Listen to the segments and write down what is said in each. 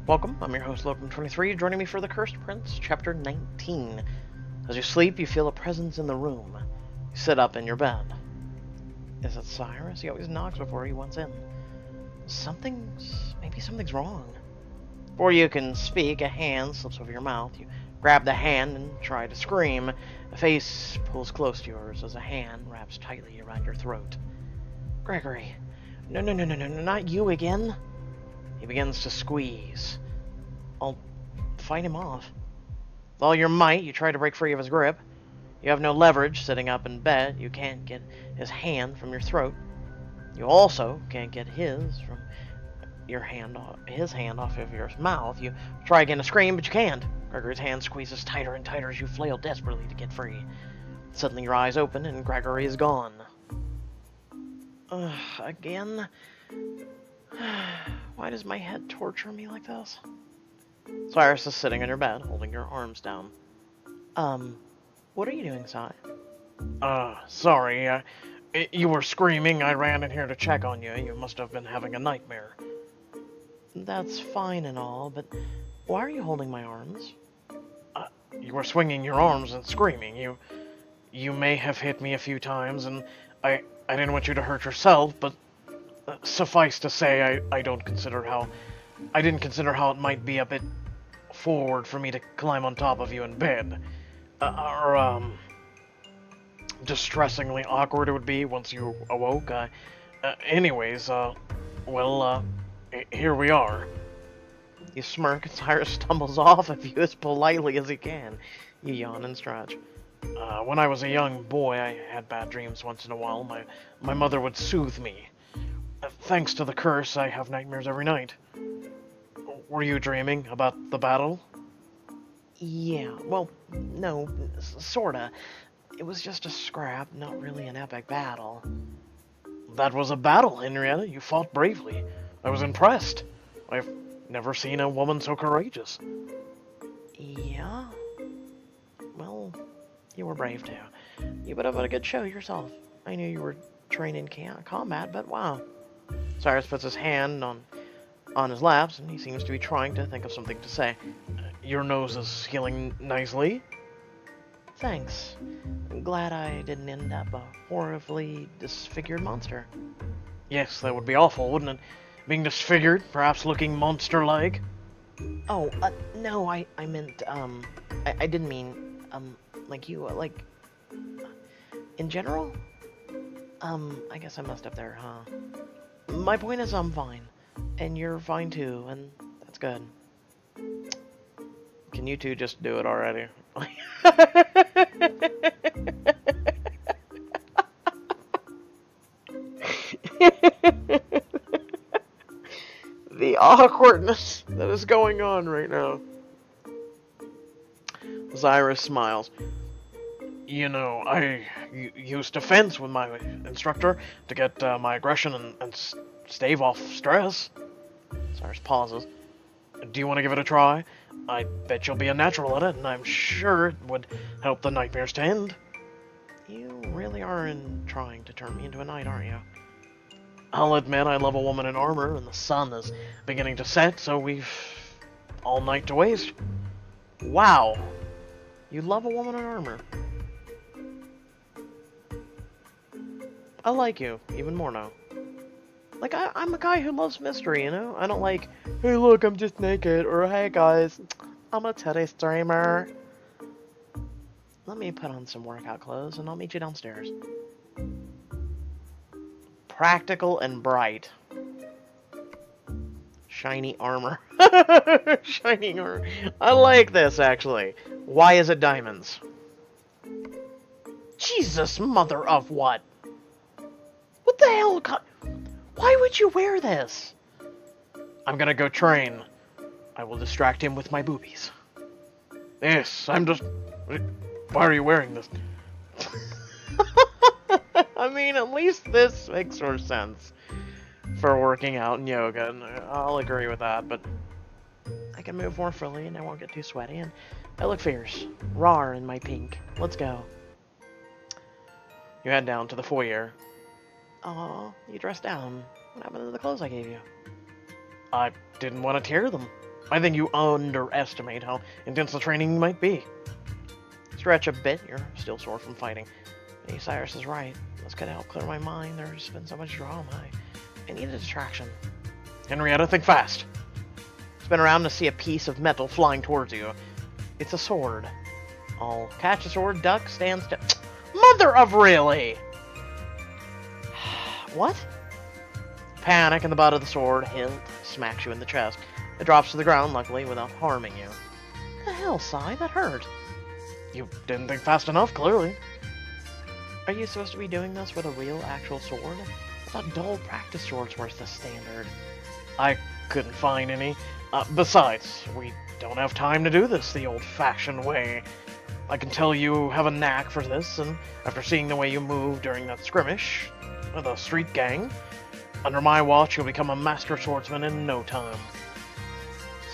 Welcome, I'm your host, Logan23, joining me for The Cursed Prince, Chapter 19. As you sleep, you feel a presence in the room. You sit up in your bed. Is it Cyrus? He always knocks before he wants in. Maybe something's wrong. Before you can speak, a hand slips over your mouth. You grab the hand and try to scream. A face pulls close to yours as a hand wraps tightly around your throat. Gregory. No, not you again. He begins to squeeze. I'll fight him off. With all your might, you try to break free of his grip. You have no leverage sitting up in bed. You can't get his hand from your throat. You also can't get his hand off of your mouth. You try again to scream, but you can't. Gregory's hand squeezes tighter and tighter as you flail desperately to get free. Suddenly your eyes open and Gregory is gone. Again? Why does my head torture me like this? Cyrus is sitting on your bed, holding your arms down. What are you doing, Cy? Sorry, you were screaming. I ran in here to check on you. You must have been having a nightmare. That's fine and all, but why are you holding my arms? You were swinging your arms and screaming. You may have hit me a few times, and I didn't want you to hurt yourself, but suffice to say, I didn't consider how it might be a bit forward for me to climb on top of you in bed. Or distressingly awkward it would be once you awoke. Anyways, here we are. You smirk and Cyrus stumbles off of you as politely as he can. You yawn and stretch. When I was a young boy, I had bad dreams once in a while. My mother would soothe me. Thanks to the curse, I have nightmares every night. Were you dreaming about the battle? Yeah, well, no, sorta. It was just a scrap, not really an epic battle. That was a battle, Henrietta. You fought bravely. I was impressed. I've never seen a woman so courageous. Yeah? Well, you were brave too. You put up a good show yourself. I knew you were trained in combat, but wow. Cyrus puts his hand on his laps, and he seems to be trying to think of something to say. Your nose is healing nicely. Thanks. I'm glad I didn't end up a horribly disfigured monster. Yes, that would be awful, wouldn't it? Being disfigured, perhaps looking monster-like. Oh, no, I meant, I didn't mean, like you, like, in general? I guess I messed up there, huh? My point is I'm fine. And you're fine too, and that's good. Can you two just do it already? The awkwardness that is going on right now. Cyrus smiles. You know, I used to fence with my instructor to get my aggression and stave off stress. Cyrus pauses. Do you want to give it a try? I bet you'll be a natural at it, and I'm sure it would help the nightmares to end. You really are trying to turn me into a knight, aren't you? I'll admit I love a woman in armor, and the sun is beginning to set, so we've all night to waste. Wow! You love a woman in armor. I like you, even more now. Like, I'm a guy who loves mystery, you know? I don't like, hey look, I'm just naked, or hey guys, I'm a teddy streamer. Let me put on some workout clothes, and I'll meet you downstairs. Practical and bright. Shiny armor. Shiny armor. I like this, actually. Why is it diamonds? Jesus, mother of what? What the hell? Why would you wear this? I'm gonna go train. I will distract him with my boobies. Yes, I'm just... Why are you wearing this? I mean, at least this makes more sense for working out and yoga, and I'll agree with that, but I can move more freely and I won't get too sweaty, and I look fierce. Raw in my pink. Let's go. You head down to the foyer. Aw, you dressed down. What happened to the clothes I gave you? I didn't want to tear them. I think you underestimate how intense the training might be. Stretch a bit, you're still sore from fighting. Hey, Cyrus is right. Let's get out, clear my mind. There's been so much drama. I need a distraction. Henrietta, think fast. Spin around to see a piece of metal flying towards you. It's a sword. I'll catch the sword, duck, stand still. Mother of really! What? Panic, and the butt of the sword hilt smacks you in the chest. It drops to the ground, luckily, without harming you. The hell, Cy? That hurt. You didn't think fast enough, clearly. Are you supposed to be doing this with a real, actual sword? I thought dull practice swords were the standard. I couldn't find any. Besides, we don't have time to do this the old-fashioned way. I can tell you have a knack for this, and after seeing the way you moved during that skirmish with a street gang, under my watch you'll become a master swordsman in no time.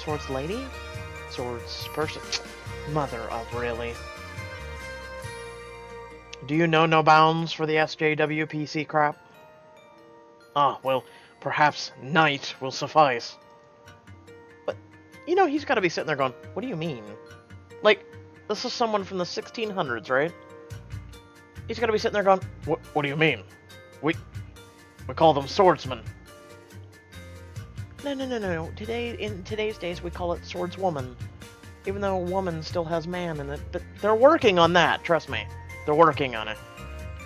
Swords lady? Swords person? Mother of really. Do you know no bounds for the SJWPC crap? Ah, well, perhaps knight will suffice. But, you know, he's got to be sitting there going, what do you mean? Like, this is someone from the 1600s, right? He's got to be sitting there going, What do you mean? We call them swordsmen. No. In today's days, we call it swordswoman. Even though woman still has man in it. But they're working on that, trust me. They're working on it.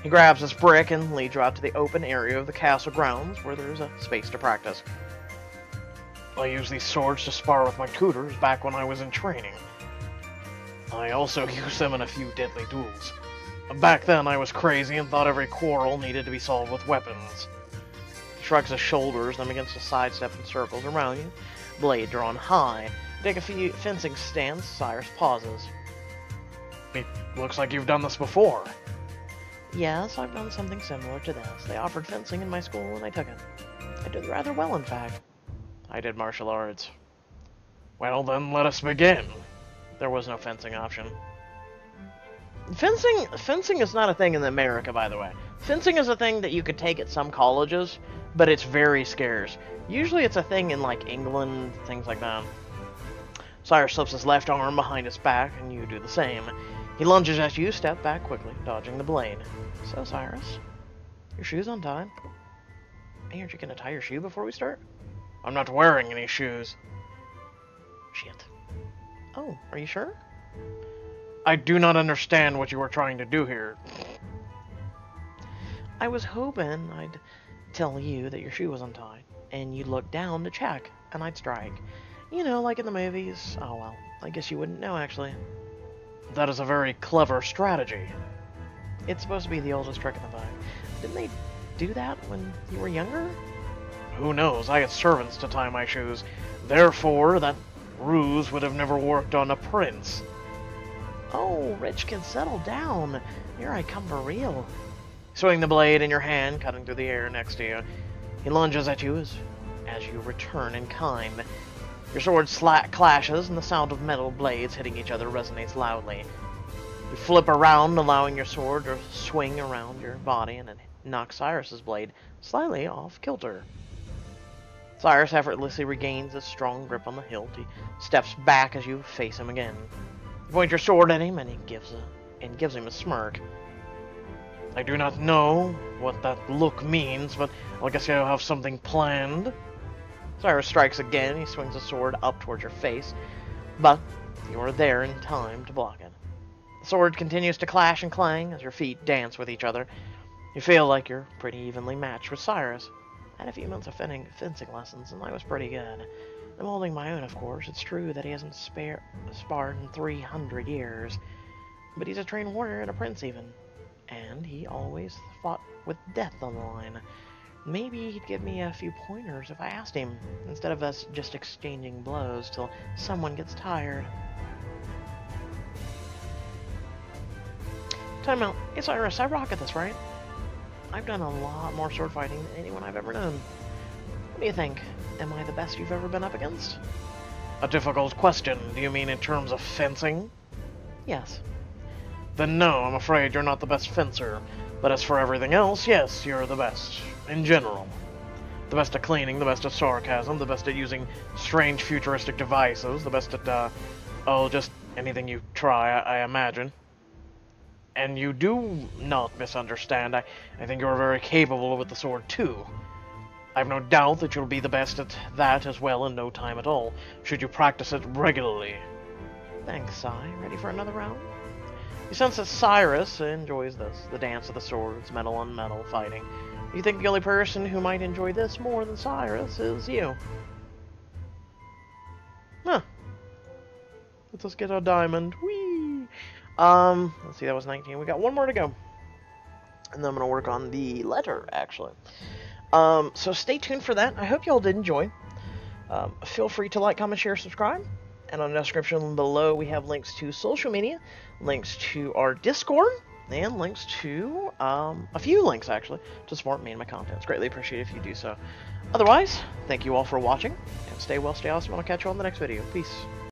He grabs his brick and leads you out to the open area of the castle grounds where there's a space to practice. I use these swords to spar with my tutors back when I was in training. I also use them in a few deadly duels. Back then I was crazy and thought every quarrel needed to be solved with weapons. He shrugs his shoulders, then begins to sidestep in circles around you, blade drawn high. Take a few fencing stance, Cyrus pauses. It looks like you've done this before. Yes, I've done something similar to this. They offered fencing in my school and I took it. I did rather well, in fact. I did martial arts. Well, then let us begin. There was no fencing option. Fencing is not a thing in America, by the way. Fencing is a thing that you could take at some colleges, but it's very scarce. Usually it's a thing in, like, England, things like that. Cyrus slips his left arm behind his back, and you do the same. He lunges at you, step back quickly, dodging the blade. So, Cyrus, your shoe's untied. Hey, aren't you going to tie your shoe before we start? I'm not wearing any shoes. Shit. Oh, are you sure? I do not understand what you are trying to do here. I was hoping I'd tell you that your shoe was untied, and you'd look down to check, and I'd strike. You know, like in the movies. Oh, well, I guess you wouldn't know, actually. That is a very clever strategy. It's supposed to be the oldest trick in the book. Didn't they do that when you were younger? Who knows? I had servants to tie my shoes. Therefore, that ruse would have never worked on a prince. Oh, rich can settle down. Here I come for real. Swing the blade in your hand, cutting through the air next to you. He lunges at you as you return in kind. Your sword clashes, and the sound of metal blades hitting each other resonates loudly. You flip around, allowing your sword to swing around your body, and it knocks Cyrus's blade slightly off kilter. Cyrus effortlessly regains a strong grip on the hilt. He steps back as you face him again. You point your sword at him, and he gives him a smirk. I do not know what that look means, but I guess you'll have something planned. Cyrus strikes again. He swings the sword up towards your face, but you are there in time to block it. The sword continues to clash and clang as your feet dance with each other. You feel like you're pretty evenly matched with Cyrus. I had a few months of fencing lessons, and I was pretty good. I'm holding my own, of course. It's true that he hasn't sparred in 300 years, but he's a trained warrior and a prince even. And he always fought with death on the line. Maybe he'd give me a few pointers if I asked him, instead of us just exchanging blows till someone gets tired. Time out. Hey Cyrus, I rock at this, right? I've done a lot more sword fighting than anyone I've ever known. What do you think? Am I the best you've ever been up against? A difficult question. Do you mean in terms of fencing? Yes. Then no, I'm afraid you're not the best fencer. But as for everything else, yes, you're the best. In general. The best at cleaning, the best at sarcasm, the best at using strange futuristic devices, the best at, oh, just anything you try, I imagine. And you do not misunderstand. I think you're very capable with the sword, too. I have no doubt that you'll be the best at that as well in no time at all, should you practice it regularly. Thanks, Sai. Ready for another round? You sense that Cyrus enjoys this, the dance of the swords, metal on metal fighting. You think the only person who might enjoy this more than Cyrus is you. Huh. Let's get a diamond. Whee! Let's see, that was 19. We got one more to go. And then I'm going to work on the letter, actually. So stay tuned for that. I hope y'all did enjoy. Feel free to like, comment, share, subscribe. And on the description below, we have links to social media, links to our Discord, and links to, a few links, actually, to support me and my content. It's greatly appreciated if you do so. Otherwise, thank you all for watching, and stay well, stay awesome, and I'll catch you on the next video. Peace.